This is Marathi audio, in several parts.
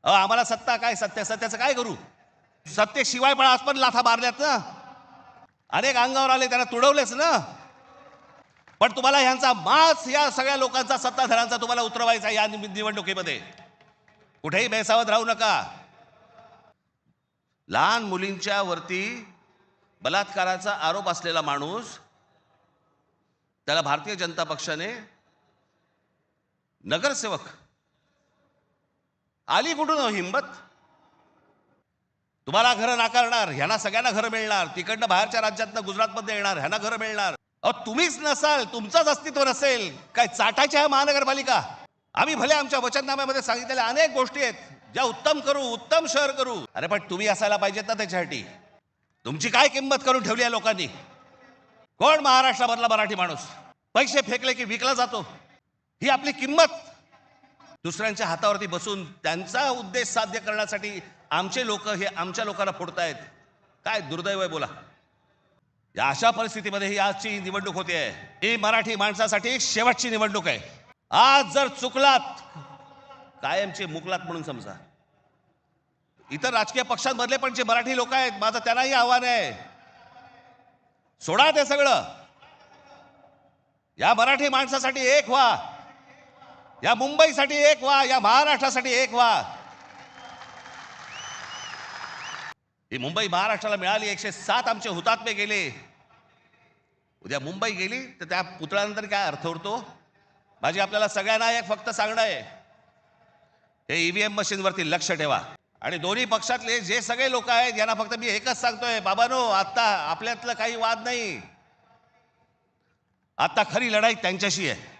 आम्हाला सत्ता काय, सत्याचं काय करू? सत्तेशिवाय पण आज पण लाथा मारल्यात ना, अनेक अंगावर आले, त्यांना तुडवलेच ना. पण तुम्हाला ह्यांचा मास, या सगळ्या लोकांचा, सत्ताधाऱ्यांचा तुम्हाला उतरवायचा या निवडणुकीमध्ये. कुठेही बेसावध राहू नका. लहान मुलींच्या वरती बलात्काराचा आरोप असलेला माणूस, त्याला भारतीय जनता पक्षाने नगरसेवक, आली कुठून हिंमत? तुम्हाला घरं नाकारणार, ह्यांना सगळ्यांना घरं मिळणार, तिकडनं बाहेरच्या राज्यातनं गुजरातमध्ये येणार, ह्यांना घरं मिळणार. तुम्हीच नसाल, तुमचंच अस्तित्व नसेल काय, चाटायच्या महानगरपालिका? आम्ही भले आमच्या वचननाम्यामध्ये सांगितलेल्या अनेक गोष्टी आहेत, ज्या उत्तम करू, उत्तम शहर करू. अरे पण तुम्ही असायला पाहिजेत ना त्याच्यासाठी. तुमची काय किंमत करून ठेवली आहे लोकांनी? कोण महाराष्ट्रामधला मराठी माणूस पैसे फेकले की विकला जातो? ही आपली किंमत. दुसऱ्यांच्या हातावरती बसून त्यांचा उद्देश साध्य करण्यासाठी आमचे लोक हे आमच्या लोकांना फोडतायत. काय दुर्दैव आहे बोला. या अशा परिस्थितीमध्ये ही आजची निवडणूक होते आहे. ही मराठी माणसासाठी शेवटची निवडणूक आहे. आज जर चुकलात, कायमचे मुकलात म्हणून समजा. इतर राजकीय पक्षांमधले पण जे मराठी लोक आहेत, माझं त्यांनाही आव्हान आहे, सोडा ते सगळं. या मराठी माणसासाठी एक व्हा, या मुंबईसाठी एक व्हा, या महाराष्ट्रासाठी एक व्हा. ही मुंबई महाराष्ट्राला मिळाली, 107 आमचे हुतात्मे गेले. उद्या मुंबई गेली तर त्या पुतळ्यानंतर काय अर्थ उरतो? माझी आपल्याला सगळ्यांना एक फक्त सांगणं आहे, हे ईव्हीएम मशीनवरती लक्ष ठेवा. आणि दोन्ही पक्षातले जे सगळे लोक आहेत यांना फक्त मी एकच सांगतोय, बाबांनो, आता आपल्यातलं काही वाद नाही. आता खरी लढाई त्यांच्याशी आहे.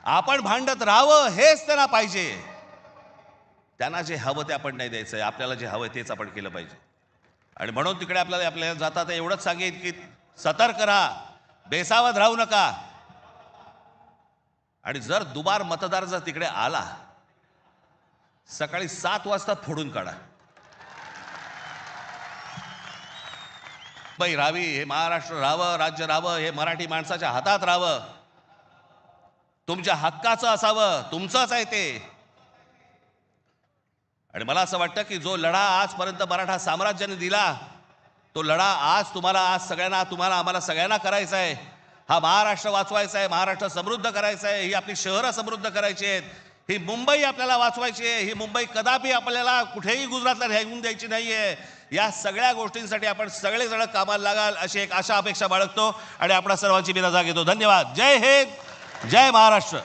आपण भांडत राहावं हेच त्यांना पाहिजे. त्यांना जे हवं ते आपण नाही द्यायचंय, आपल्याला जे हवं तेच आपण केलं पाहिजे. आणि म्हणून तिकडे आपल्याला जातात एवढंच सांगेन की सतर्क राहा, बेसावध राहू नका. आणि जर दुबार मतदार जर तिकडे आला, सकाळी 7 वाजता फोडून काढा. मुंबई राहावी, हे महाराष्ट्र राहावं, राज्य राहावं, हे मराठी माणसाच्या हातात राहावं, तुमच्या हक्काचं असावं, तुमचंच आहे ते. आणि मला असं वाटतं की जो लढा आजपर्यंत मराठा साम्राज्याने दिला, तो लढा आज तुम्हाला, आज सगळ्यांना, तुम्हाला, आम्हाला सगळ्यांना करायचा आहे. हा महाराष्ट्र वाचवायचा आहे, महाराष्ट्र समृद्ध करायचा आहे, ही आपली शहरं समृद्ध करायची आहेत, ही मुंबई आपल्याला वाचवायची आहे. ही मुंबई कदापि आपल्याला कुठेही गुजरातला राहून द्यायची नाहीये. या सगळ्या गोष्टींसाठी आपण सगळेजण कामाला लागाल अशी एक आशा अपेक्षा बाळगतो आणि आपणा सर्वांची मी रजा घेतो. धन्यवाद. जय हिंद, जय महाराष्ट्र.